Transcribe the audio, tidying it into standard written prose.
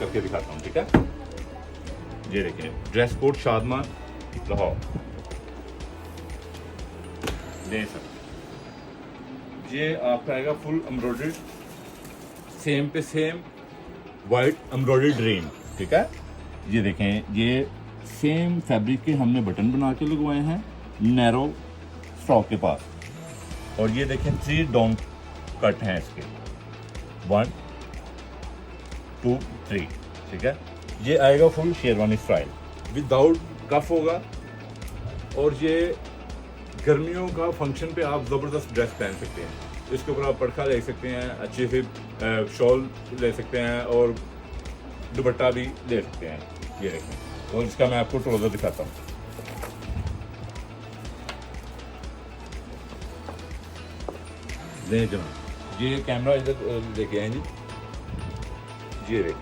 करके दिखाता हूँ, ठीक है। ये देखिए, ड्रेस कोड शादमान लाहौर, ले सर। ये आपका आएगा फुल एम्ब्रॉयडर्ड, सेम पे सेम वाइट एम्ब्रॉयडर्ड रेन, ठीक है। ये देखें, ये सेम फैब्रिक के हमने बटन बना के लगवाए हैं नैरो स्टॉक के पास। और ये देखें 3 डाउन कट हैं इसके, 1 2 3, ठीक है। ये आएगा फुल शेरवानी स्टाइल, विदाउट कफ होगा। और ये गर्मियों का फंक्शन पे आप ज़बरदस्त ड्रेस पहन सकते हैं। इसके ऊपर आप पड़खा ले सकते हैं, अच्छे से शॉल ले सकते हैं और दुपट्टा भी ले सकते हैं। ये देखें, और इसका मैं आपको ट्राउज़र दिखाता हूँ। ले जनाब, ये कैमरा इधर लेके आए जी। ये देखिए,